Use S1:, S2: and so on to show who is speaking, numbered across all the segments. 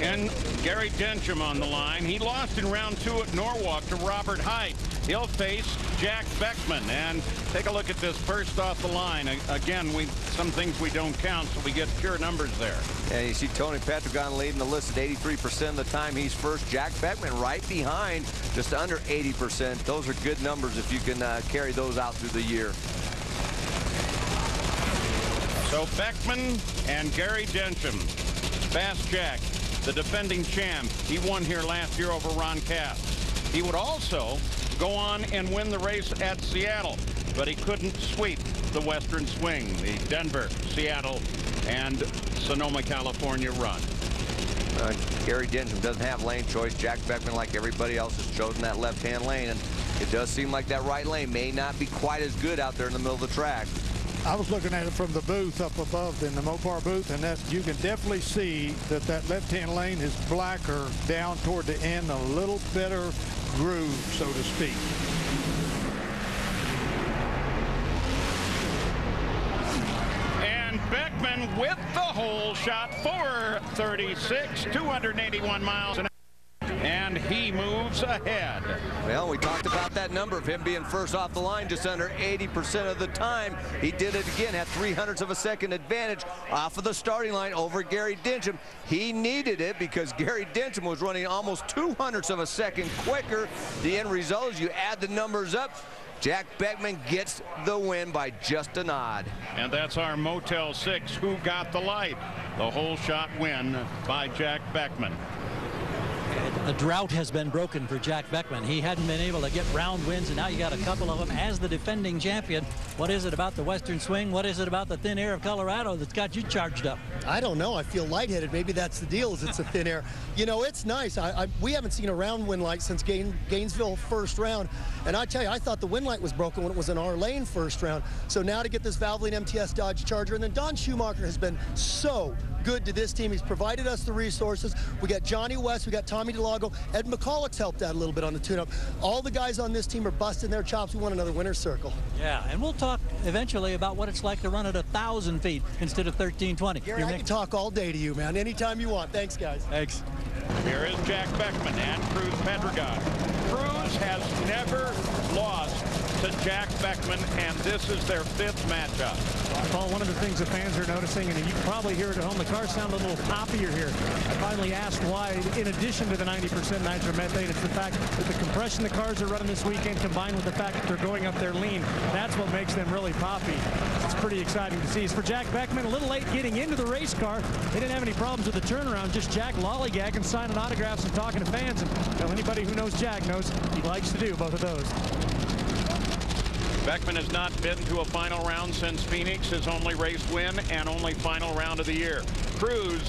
S1: And Gary Densham on the line. He lost in round 2 at Norwalk to Robert Height. He'll face Jack Beckman. And take a look at this first off the line. Again, some things we don't count, so we get pure numbers there.
S2: And you see Tony Petragon leading the list at 83% of the time he's first. Jack Beckman right behind, just under 80%. Those are good numbers if you can carry those out through the year.
S1: So Beckman and Gary Densham. Fast Jack, the defending champ. He won here last year over Ron Cass. He would also go on and win the race at Seattle, but he couldn't sweep the Western Swing, the Denver, Seattle, and Sonoma, California run.
S2: Gary Densham doesn't have lane choice. Jack Beckman, like everybody else, has chosen that left-hand lane, and it does seem like that right lane may not be quite as good out there in the middle of the track.
S3: I was looking at it from the booth up above in the Mopar booth, and that you can definitely see that that left-hand lane is blacker down toward the end, a little better groove, so to speak.
S1: And Beckman with the hole shot, 436, 281 miles an hour. And he moves ahead.
S2: Well, we talked about that number of him being first off the line just under 80% of the time. He did it again, had 300ths of a second advantage off of the starting line over Gary Densham. He needed it because Gary Densham was running almost 200ths of a second quicker. The end result is you add the numbers up. Jack Beckman gets the win by just a nod.
S1: And that's our Motel 6 Who Got the Light. The whole shot win by Jack Beckman.
S4: A drought has been broken for Jack Beckman. He hadn't been able to get round wins, and now you got a couple of them as the defending champion. What is it about the Western Swing? What is it about the thin air of Colorado that's got you charged up?
S5: I don't know. I feel lightheaded. Maybe that's the deal, is it's a thin air. You know, it's nice. We haven't seen a round wind light since Gainesville first round. And I tell you, I thought the wind light was broken when it was in our lane first round. So now to get this Valvoline MTS Dodge Charger, and then Don Schumacher has been so good to this team. He's provided us the resources. We got Johnny West, we got Tommy DeLago, Ed McCulloch's helped out a little bit on the tune-up. All the guys on this team are busting their chops. We want another winner's circle.
S4: Yeah, and we'll talk eventually about what it's like to run at 1,000 feet instead of 1320.
S5: Gary, I can talk all day to you, man. Anytime you want. Thanks, guys.
S4: Thanks.
S1: Here is Jack Beckman and Cruz Pedregon. Cruz has never lost to Jack Beckman, and this is their 5th matchup.
S6: Paul, one of the things the fans are noticing, and you can probably hear it at home, the cars sound a little poppier here. I finally asked why, in addition to the 90% nitromethane, it's the fact that the compression the cars are running this weekend combined with the fact that they're going up their lean. That's what makes them really poppy. It's pretty exciting to see. As for Jack Beckman, a little late getting into the race car. They didn't have any problems with the turnaround, just Jack lollygagging, signing autographs, and talking to fans. And well, anybody who knows Jack knows he likes to do both of those.
S1: Beckman has not been to a final round since Phoenix, his only race win and only final round of the year. Cruz,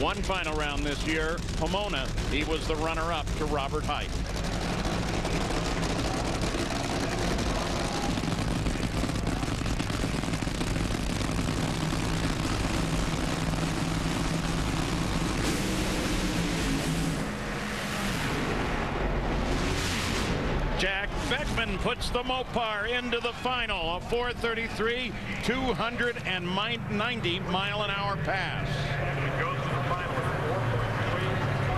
S1: one final round this year. Pomona, he was the runner-up to Robert Height. Jack Beckman puts the Mopar into the final, a 433, 290 mile an hour pass.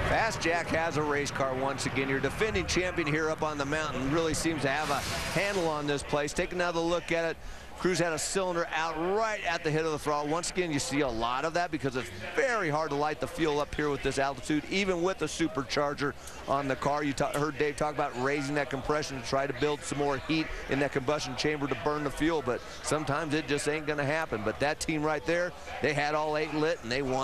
S2: Fast Jack has a race car once again. Your defending champion here up on the mountain really seems to have a handle on this place. Take another look at it. Cruz had a cylinder out right at the head of the throttle. Once again, you see a lot of that because it's very hard to light the fuel up here with this altitude, even with a supercharger on the car. You heard Dave talk about raising that compression to try to build some more heat in that combustion chamber to burn the fuel, but sometimes it just ain't going to happen. But that team right there, they had all 8 lit, and they won.